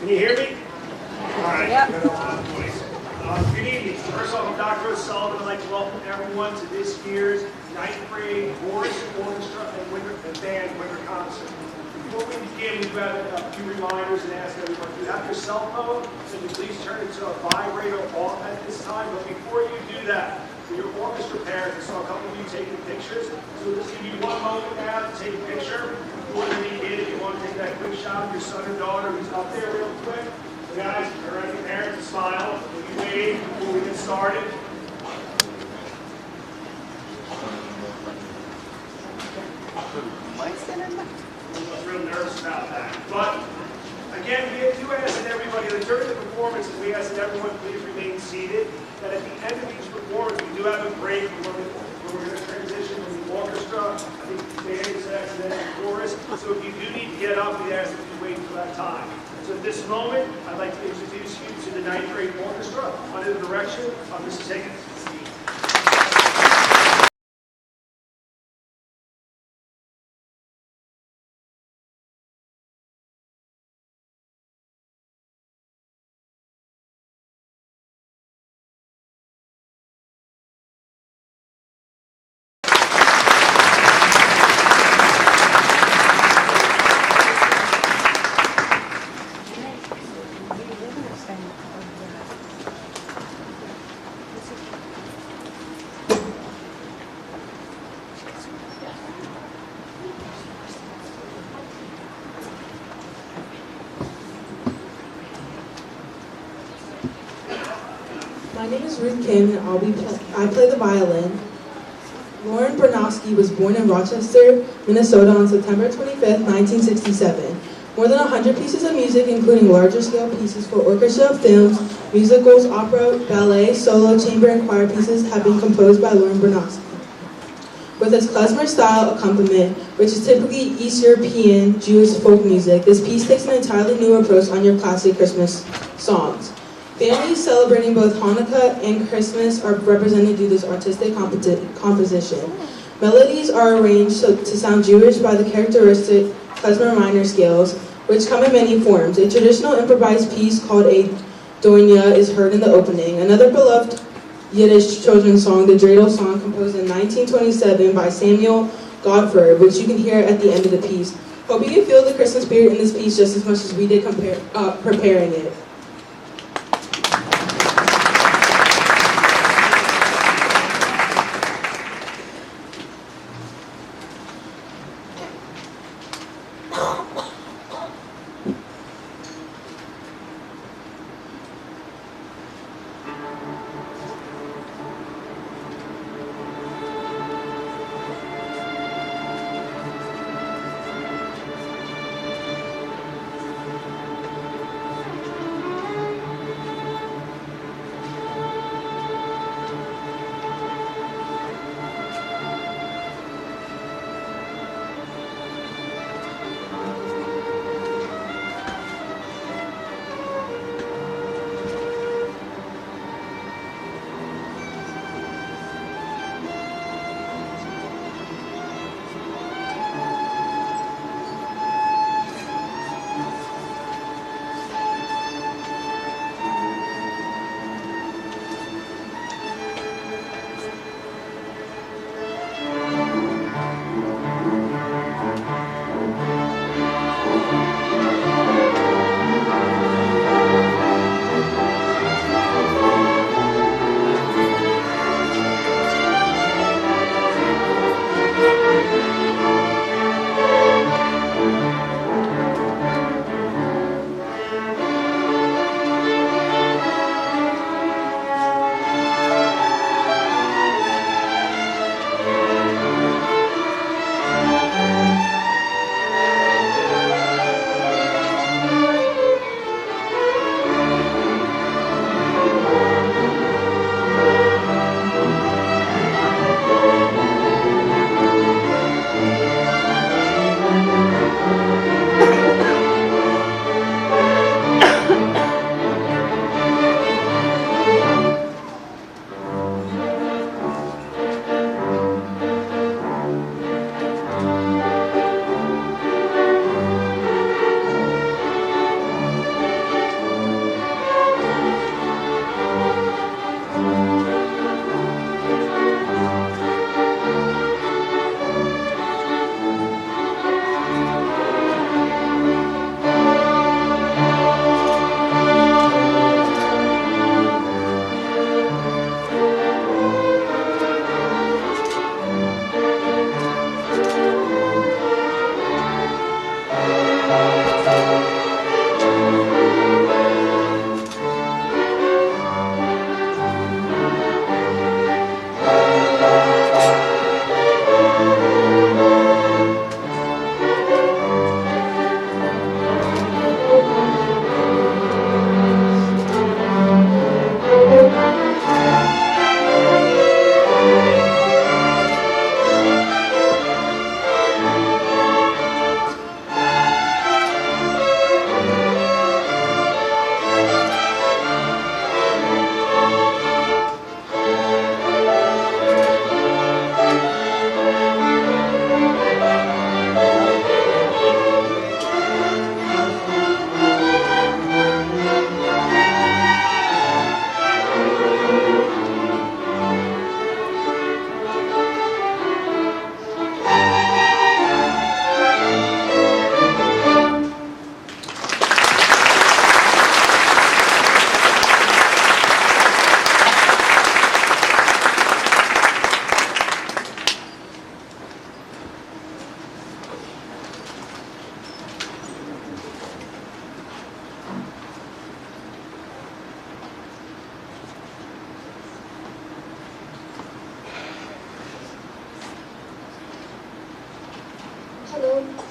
Can you hear me? All right. Yep. Good evening. First off, I'm Dr. O'Sullivan. I'd like to welcome everyone to this year's 9th grade Chorus, Orchestra, and Band Winter Concert. Before we begin, we have a few reminders and ask everyone, if you have your cell phone, can you please turn it to a vibrator off at this time? But before you do that, for your orchestra parents, I saw a couple of you taking pictures. So we'll just give you one moment now to take a picture. Before you begin, if you want to take that quick shot of your son or daughter who's up there real quick. So guys, around your parents to smile. If you wave before we get started. I was real nervous about that. But again, we do ask that everybody, during the performances, we ask that everyone please remain seated. That at the end of each performance, we do have a break where we're going to transition from the orchestra, I think the band is next, and then the chorus. So if you do need to get up, we ask that you wait for that time. So at this moment, I'd like to introduce you to the 9th grade orchestra under the direction of Mrs. Higgins. My name is Ruth Kim, and I play the violin. Lauren Bernowski was born in Rochester, Minnesota on September 25th, 1967. More than 100 pieces of music, including larger-scale pieces for orchestra, films, musicals, opera, ballet, solo, chamber, and choir pieces, have been composed by Lauren Bernowski. With its klezmer-style accompaniment, which is typically East European Jewish folk music, this piece takes an entirely new approach on your classic Christmas songs. Families celebrating both Hanukkah and Christmas are represented through this artistic composition. Melodies are arranged to sound Jewish by the characteristic klezmer minor scales, which come in many forms. A traditional improvised piece called a donya is heard in the opening. Another beloved Yiddish children's song, the dreidel song, composed in 1927 by Samuel Godfrey, which you can hear at the end of the piece. Hope you can feel the Christmas spirit in this piece just as much as we did preparing it.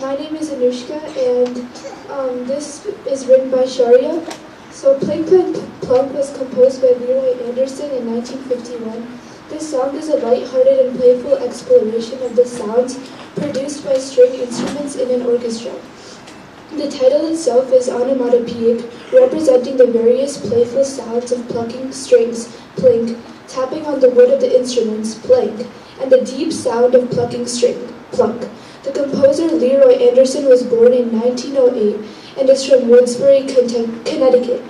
My name is Anushka, and this is written by Sharia. So Plink Plink Plunk was composed by Leroy Anderson in 1951. This song is a light-hearted and playful exploration of the sounds produced by string instruments in an orchestra. The title itself is onomatopoeic, representing the various playful sounds of plucking strings, plink, tapping on the wood of the instruments, plank, and the deep sound of plucking string, plunk. The composer Leroy Anderson was born in 1908 and is from Woodsbury, Connecticut.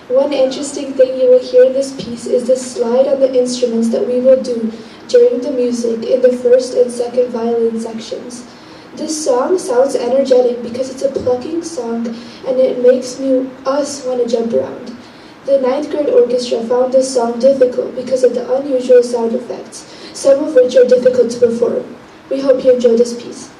One interesting thing you will hear in this piece is the slide on the instruments that we will do during the music in the first and second violin sections. This song sounds energetic because it's a plucking song and it makes us want to jump around. The 9th grade orchestra found this song difficult because of the unusual sound effects, some of which are difficult to perform. We hope you enjoy this piece.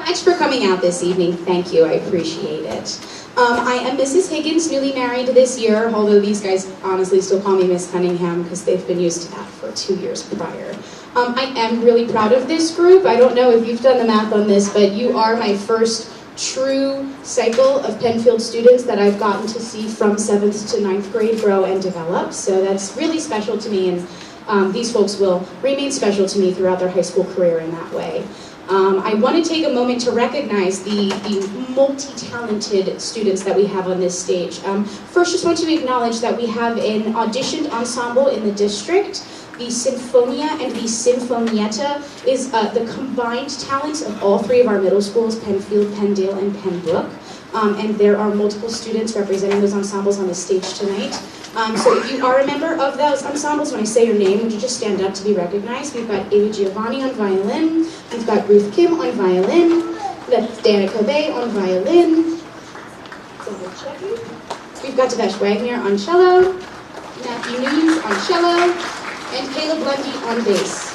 Much for coming out this evening. Thank you. I appreciate it. I am Mrs. Higgins, newly married this year, although these guys honestly still call me Miss Cunningham because they've been used to that for 2 years prior. I am really proud of this group. I don't know if you've done the math on this, but you are my first true cycle of Pennfield students that I've gotten to see from 7th to 9th grade grow and develop. So that's really special to me, and these folks will remain special to me throughout their high school career in that way. I want to take a moment to recognize the multi-talented students that we have on this stage. First, just want to acknowledge that we have an auditioned ensemble in the district. The Sinfonia and the Sinfonietta is the combined talent of all 3 of our middle schools, Pennfield, Penndale, and Pembroke. And there are multiple students representing those ensembles on the stage tonight. So if you are a member of those ensembles, when I say your name, would you just stand up to be recognized? We've got Ava Giovanni on violin, we've got Ruth Kim on violin, that's Danica Bay on violin, double checking. We've got Devesh Wagner on cello, Matthew Nunes on cello, and Caleb Lundy on bass.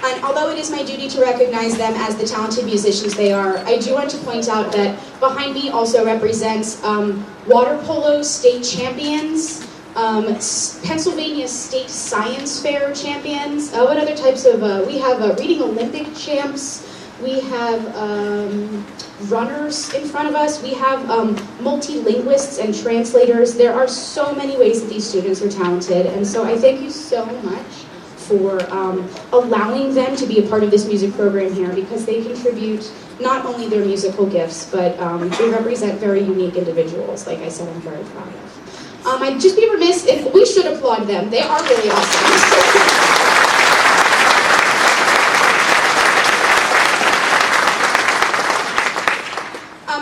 And although it is my duty to recognize them as the talented musicians they are, I do want to point out that behind me also represents water polo state champions, Pennsylvania State Science Fair champions, what other types of, we have reading Olympic champs, we have runners in front of us, we have multilinguists and translators. There are so many ways that these students are talented, and so I thank you so much for allowing them to be a part of this music program here, because they contribute not only their musical gifts, but they represent very unique individuals. Like I said, I'm very proud of. I'd just be remiss if we should applaud them. They are really awesome.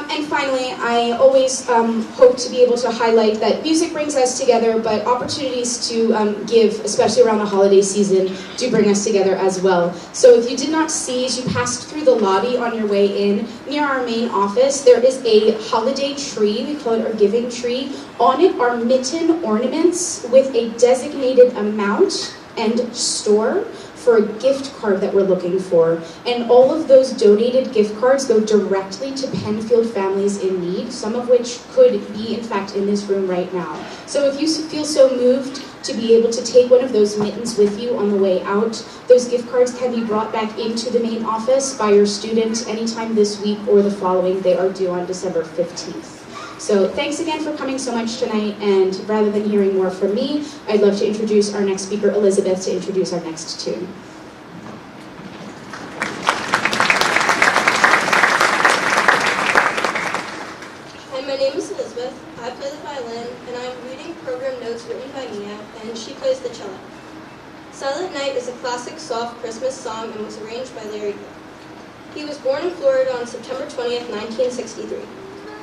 And finally, I always hope to be able to highlight that music brings us together, but opportunities to give, especially around the holiday season, do bring us together as well. So if you did not see, as you passed through the lobby on your way in, near our main office, there is a holiday tree. We call it our giving tree. On it are mitten ornaments with a designated amount and store for a gift card that we're looking for. And all of those donated gift cards go directly to Pennfield families in need, some of which could be, in fact, in this room right now. So if you feel so moved to be able to take one of those mittens with you on the way out, those gift cards can be brought back into the main office by your student anytime this week or the following. They are due on December 15th. So thanks again for coming so much tonight, and rather than hearing more from me, I'd love to introduce our next speaker, Elizabeth, to introduce our next tune. Hi, my name is Elizabeth. I play the violin, and I'm reading program notes written by Mia, and she plays the cello. Silent Night is a classic soft Christmas song and was arranged by Larry Cook. He was born in Florida on September 20th, 1963.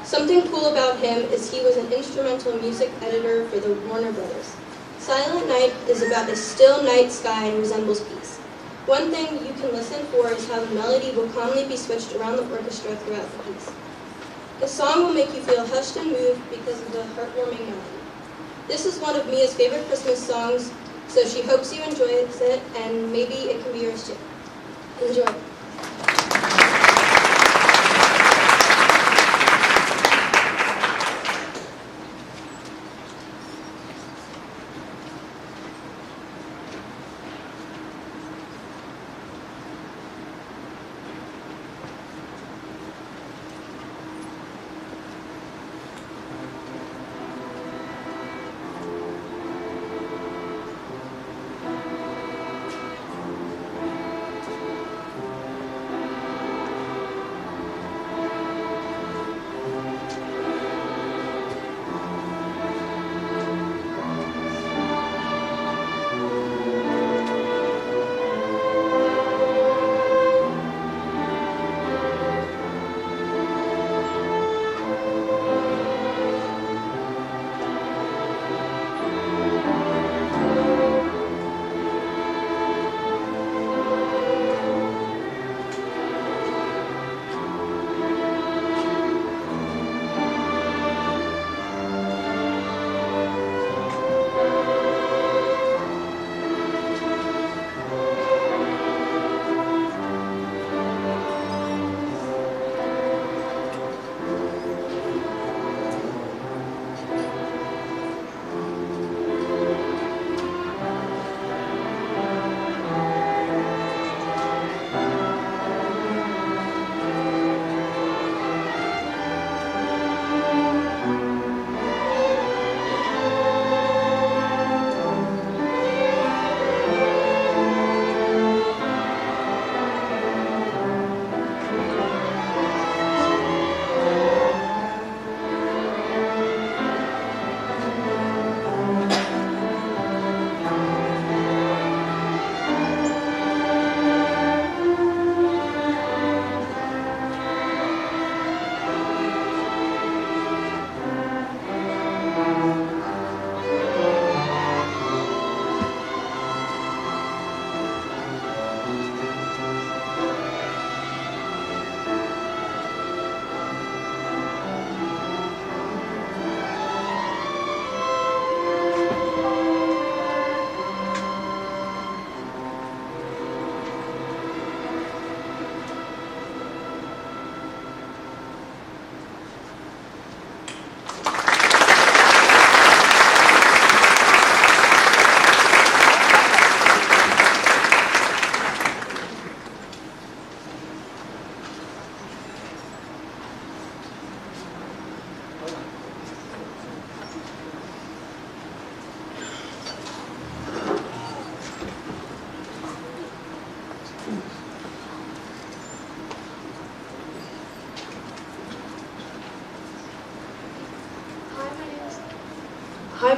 Something cool about him is he was an instrumental music editor for the Warner Brothers. Silent Night is about a still night sky and resembles peace. One thing you can listen for is how the melody will calmly be switched around the orchestra throughout the piece. The song will make you feel hushed and moved because of the heartwarming melody. This is one of Mia's favorite Christmas songs, so she hopes you enjoy it, and maybe it can be yours too. Enjoy.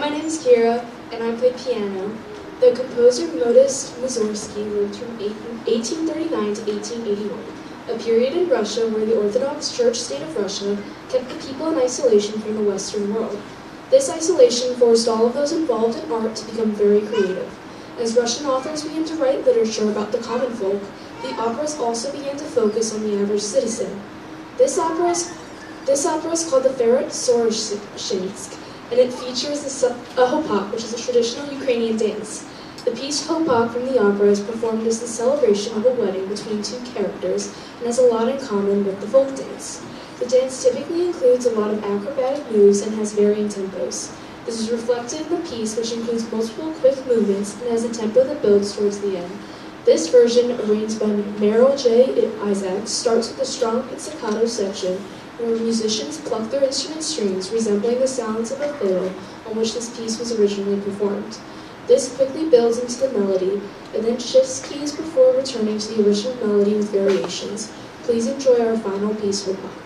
my name is Kira, and I play piano. The composer Modest Mussorgsky lived from 1839 to 1881, a period in Russia where the Orthodox Church state of Russia kept the people in isolation from the Western world. This isolation forced all of those involved in art to become very creative. As Russian authors began to write literature about the common folk, the operas also began to focus on the average citizen. This opera is called the Ferret Soroshinsk, and it features a hopak, which is a traditional Ukrainian dance. The piece hopak from the opera is performed as the celebration of a wedding between two characters and has a lot in common with the folk dance. The dance typically includes a lot of acrobatic moves and has varying tempos. This is reflected in the piece, which includes multiple quick movements and has a tempo that builds towards the end. This version, arranged by Merrill J. Isaacs, starts with a strong pizzicato section where musicians pluck their instrument strings, resembling the sounds of a fiddle on which this piece was originally performed. This quickly builds into the melody, and then shifts keys before returning to the original melody with variations. Please enjoy our final piece, Hopak.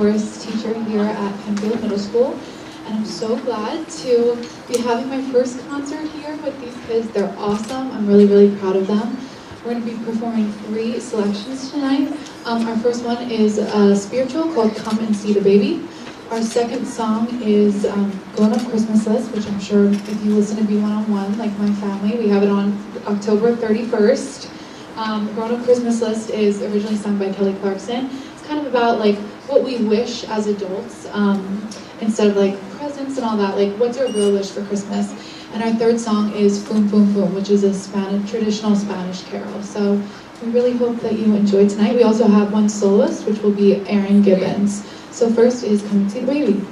chorus teacher here at Pennfield Middle School, and I'm so glad to be having my first concert here with these kids. They're awesome. I'm really, really proud of them. We're going to be performing 3 selections tonight. Our first one is a spiritual called Come and See the Baby. Our second song is Grown Up Christmas List, which I'm sure if you listen to B101, like my family, we have it on October 31st. Grown Up Christmas List is originally sung by Kelly Clarkson. It's kind of about like what we wish as adults, instead of like presents and all that, like what's your real wish for Christmas? And our third song is Boom Boom Boom, which is a traditional Spanish carol. So we really hope that you enjoy tonight. We also have one soloist, which will be Aaron Gibbons. So first is Come and See the Baby.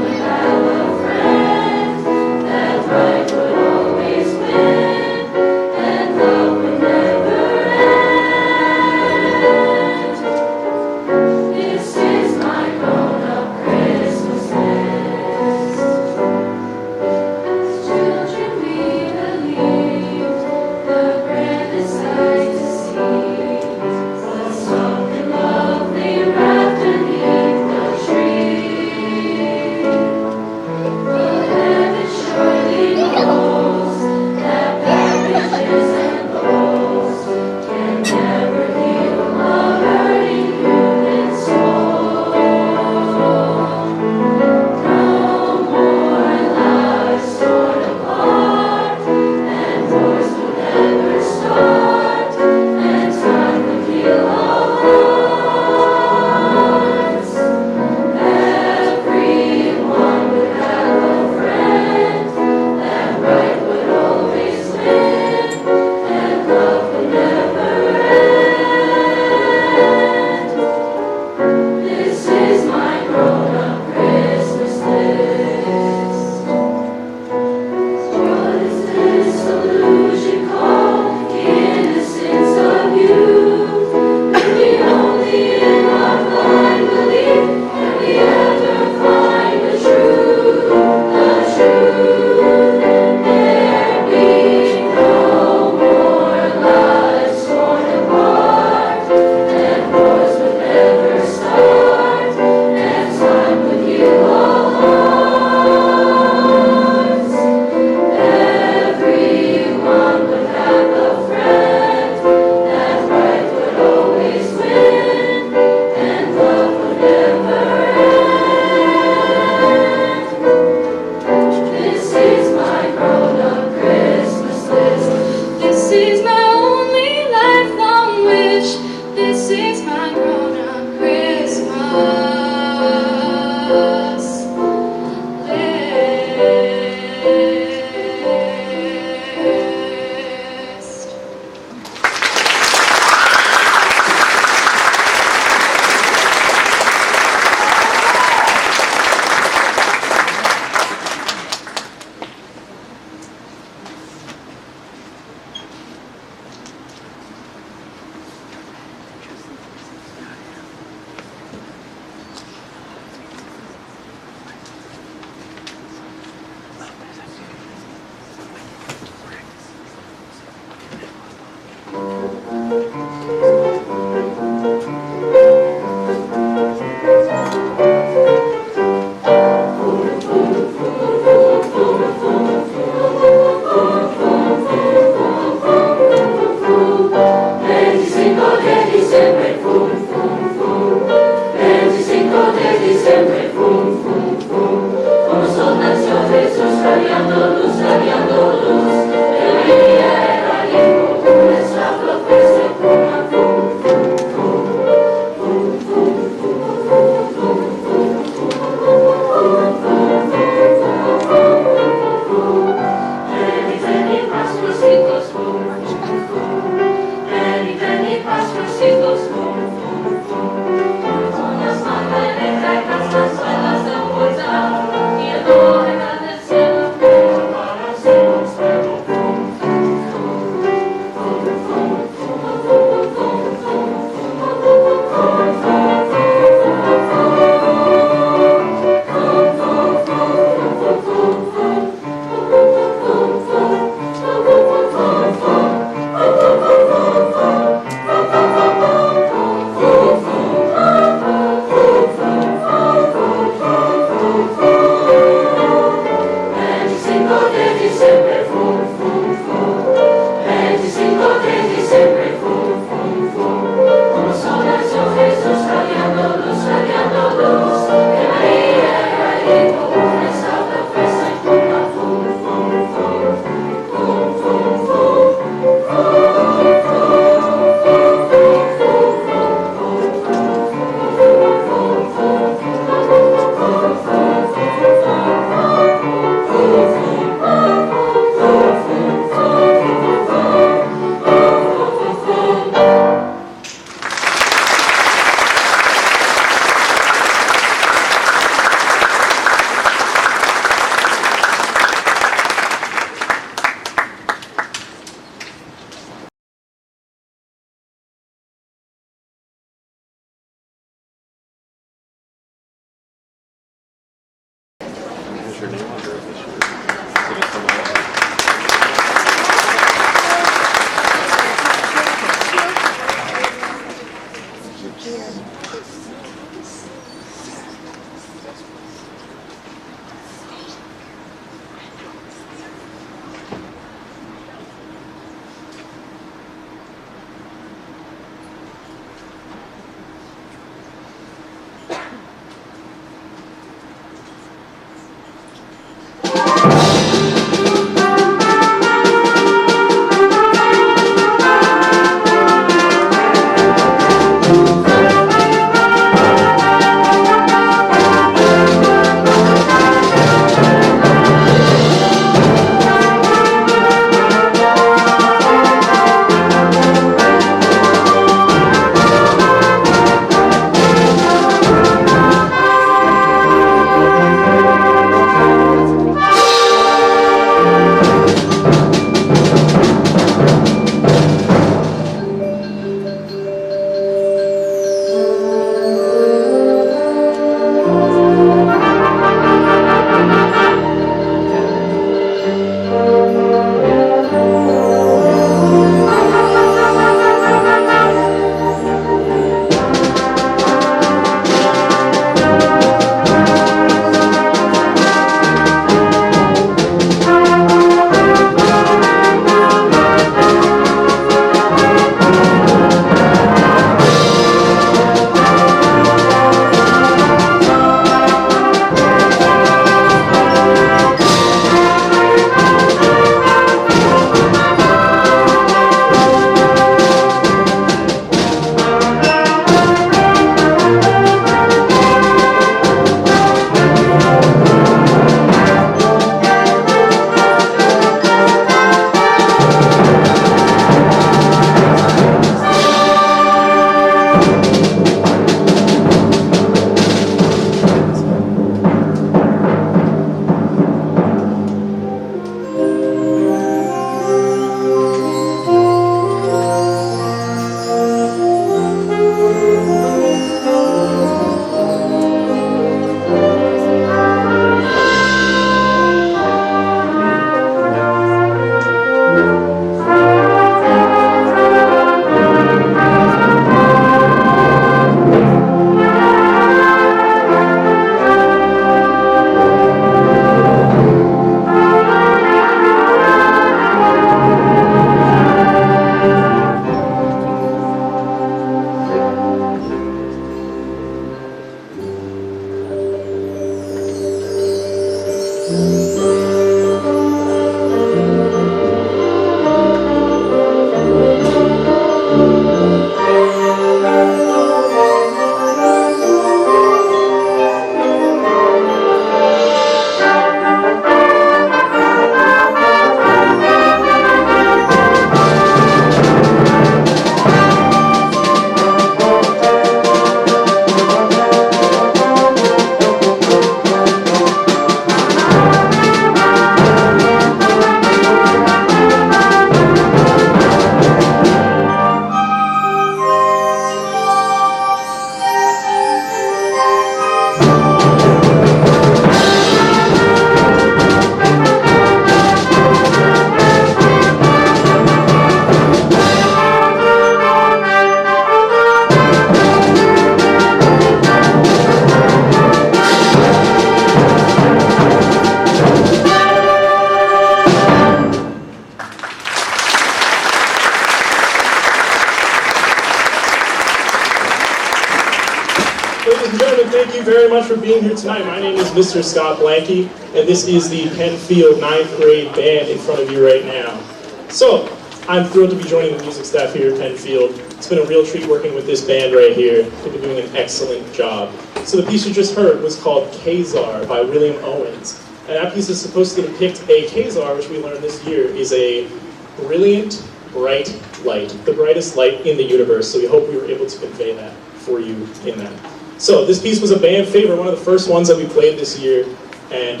very much for being here tonight. My name is Mr. Scott Blanky, and this is the Pennfield 9th grade band in front of you right now. So, I'm thrilled to be joining the music staff here at Pennfield. It's been a real treat working with this band right here. They've been doing an excellent job. So the piece you just heard was called Khazar by William Owens. And that piece is supposed to depict a Khazar, which we learned this year is a brilliant, bright light, the brightest light in the universe. So we hope we were able to convey that for you in that. So this piece was a band favorite, one of the first ones that we played this year, and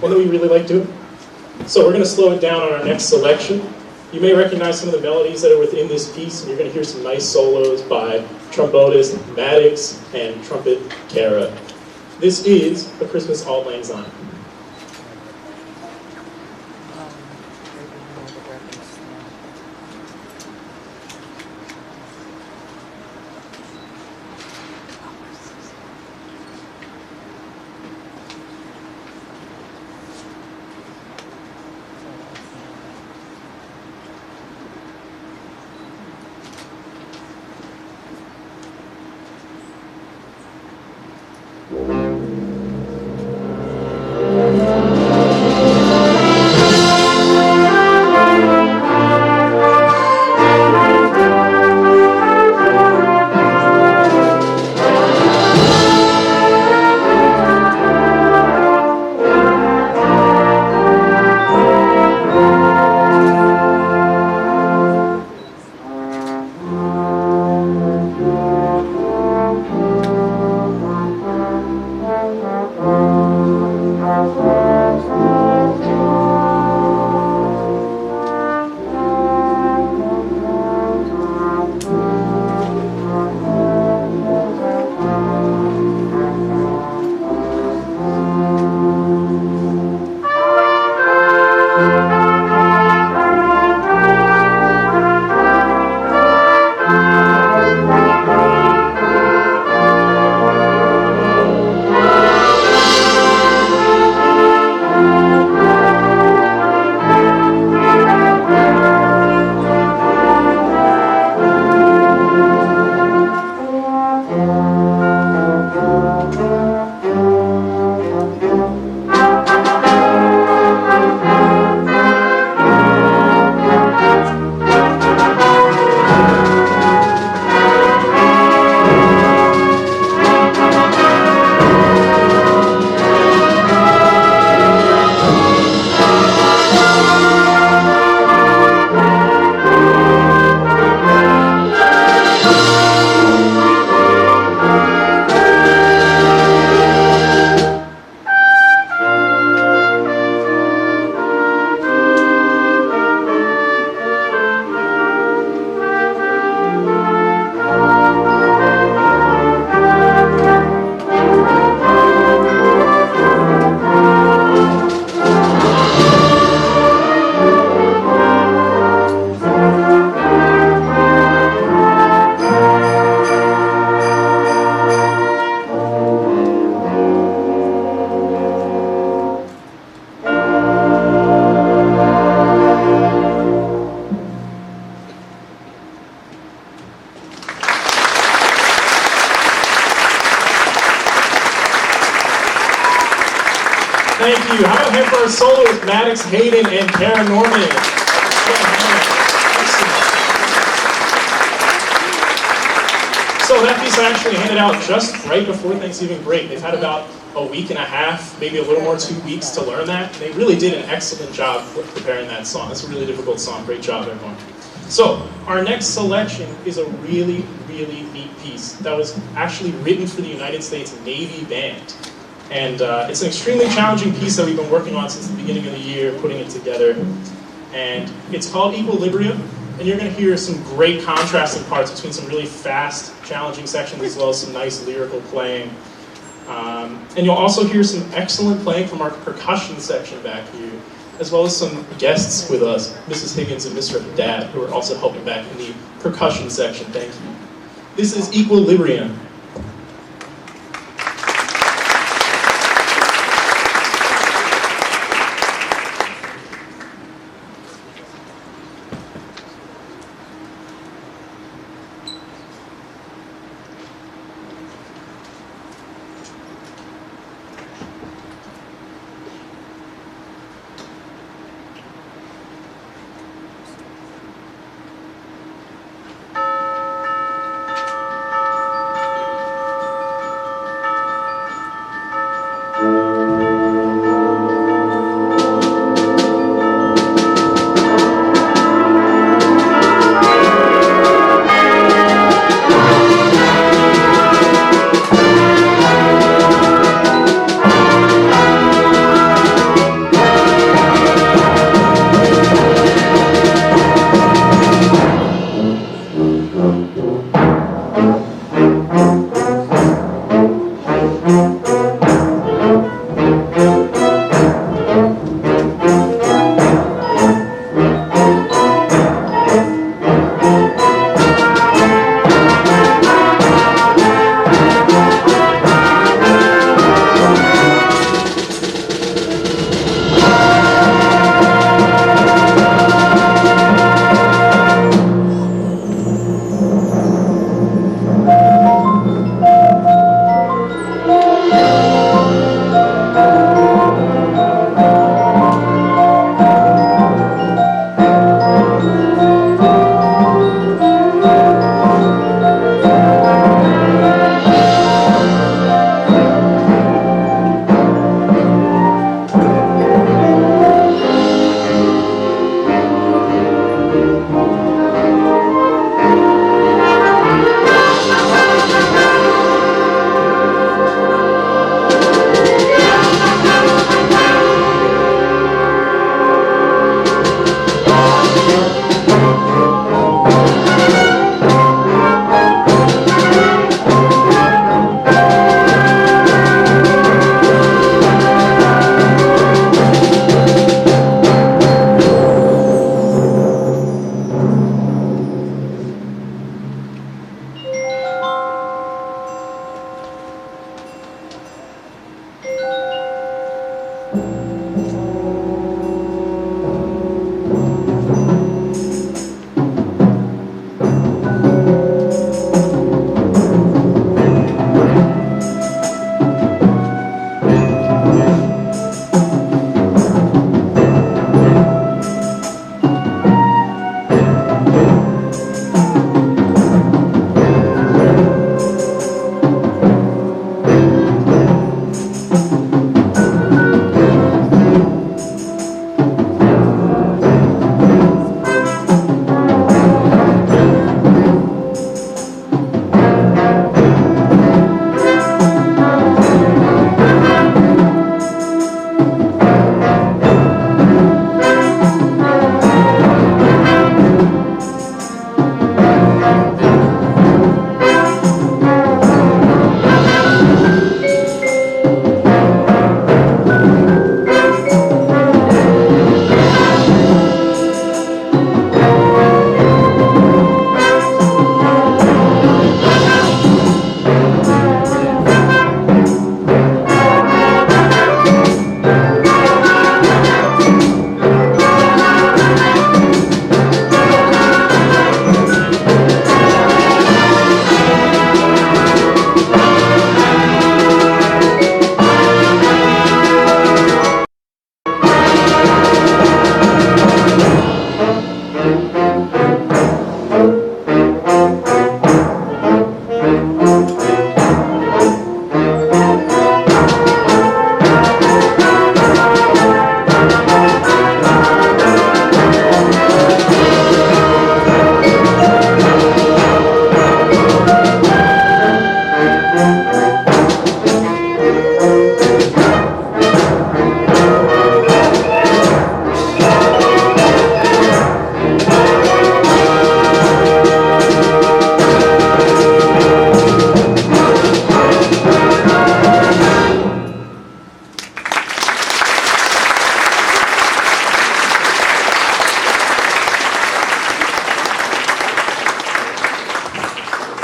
one that we really like doing. So we're going to slow it down on our next selection. You may recognize some of the melodies that are within this piece, and you're going to hear some nice solos by trombonist Maddox and trumpet Kara. This is A Christmas Auld Lang Syne. Thank you. How about him for our soloist, Maddox Hayden and Kara Norman? So that piece I actually handed out just right before Thanksgiving break. They've had about a week and a half, maybe a little more, 2 weeks to learn that. They really did an excellent job preparing that song. It's a really difficult song. Great job, everyone. So our next selection is a really, really neat piece that was actually written for the United States Navy Band. And it's an extremely challenging piece that we've been working on since the beginning of the year, putting it together. And it's called Equilibrium. And you're going to hear some great contrasting parts between some really fast, challenging sections as well as some nice lyrical playing. And you'll also hear some excellent playing from our percussion section back here, as well as some guests with us, Mrs. Higgins and Mr. Haddad, who are also helping back in the percussion section. Thank you. This is Equilibrium.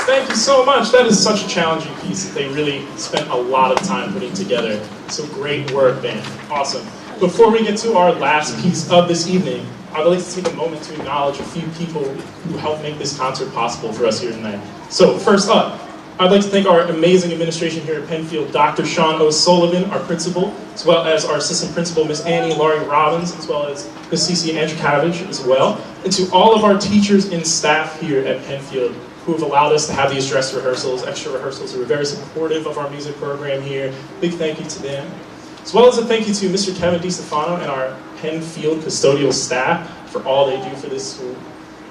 Thank you so much. That is such a challenging piece that they really spent a lot of time putting together. So great work, band. Awesome. Before we get to our last piece of this evening, I'd like to take a moment to acknowledge a few people who helped make this concert possible for us here tonight. So first up, I'd like to thank our amazing administration here at Pennfield, Dr. Sean O'Sullivan, our principal, as well as our assistant principal, Miss Annie Laurie Robbins, as well as Miss Cece Andrukavich as well, and to all of our teachers and staff here at Pennfield who have allowed us to have these dress rehearsals, extra rehearsals, who are very supportive of our music program here. Big thank you to them. As well as a thank you to Mr. Kevin DiStefano and our Pennfield custodial staff for all they do for this school.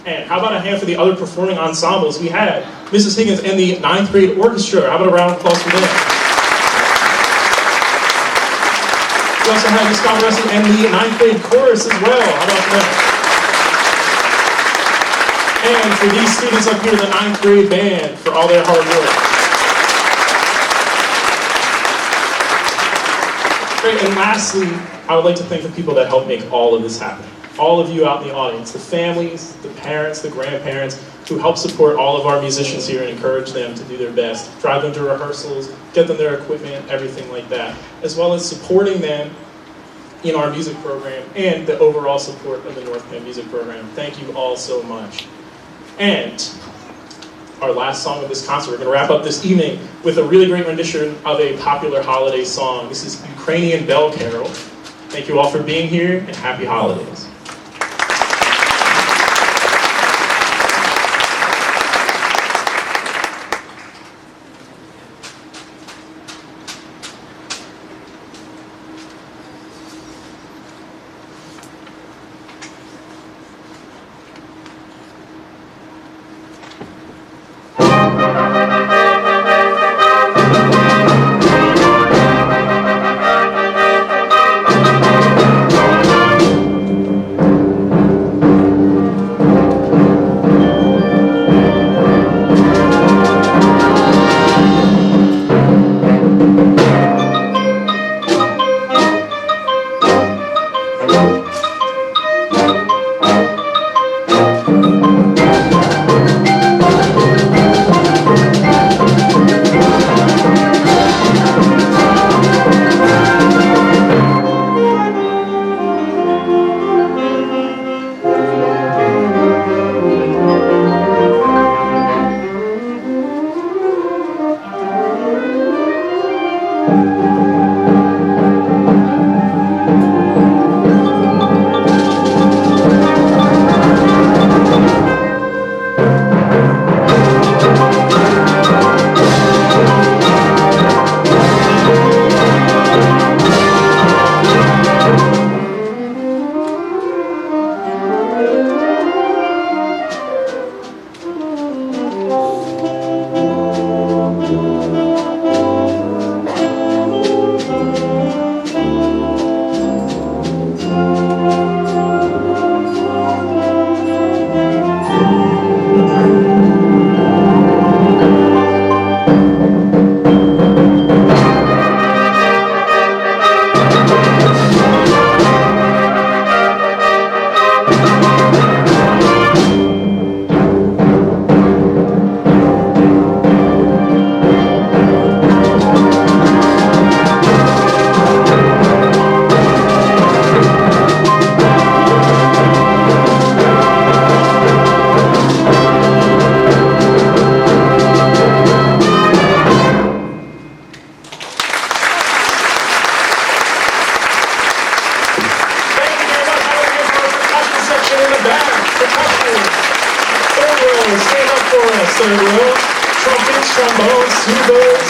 And how about a hand for the other performing ensembles? We had Mrs. Higgins and the 9th grade orchestra. How about a round of applause for them? We also had Miss Scott Russell and the 9th grade chorus as well. How about them? And for these students up here in the 9th grade band for all their hard work. Great, and lastly, I would like to thank the people that helped make all of this happen. All of you out in the audience, the families, the parents, the grandparents, who help support all of our musicians here and encourage them to do their best, drive them to rehearsals, get them their equipment, everything like that, as well as supporting them in our music program and the overall support of the North Penn Music Program. Thank you all so much. And our last song of this concert, we're going to wrap up this evening with a really great rendition of a popular holiday song. This is Ukrainian Bell Carol. Thank you all for being here, and happy holidays. back, percussion. Third row, stand up for us. Third row, trumpets, trombones, tubas.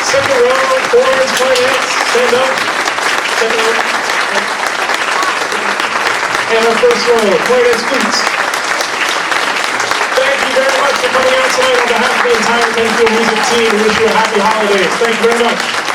Second row, horns, clarinets, stand up. Second row. And our first row, clarinets, flutes. Thank you very much for coming out tonight on behalf of the entire Pennfield music team. We wish you a happy holidays. Thank you very much.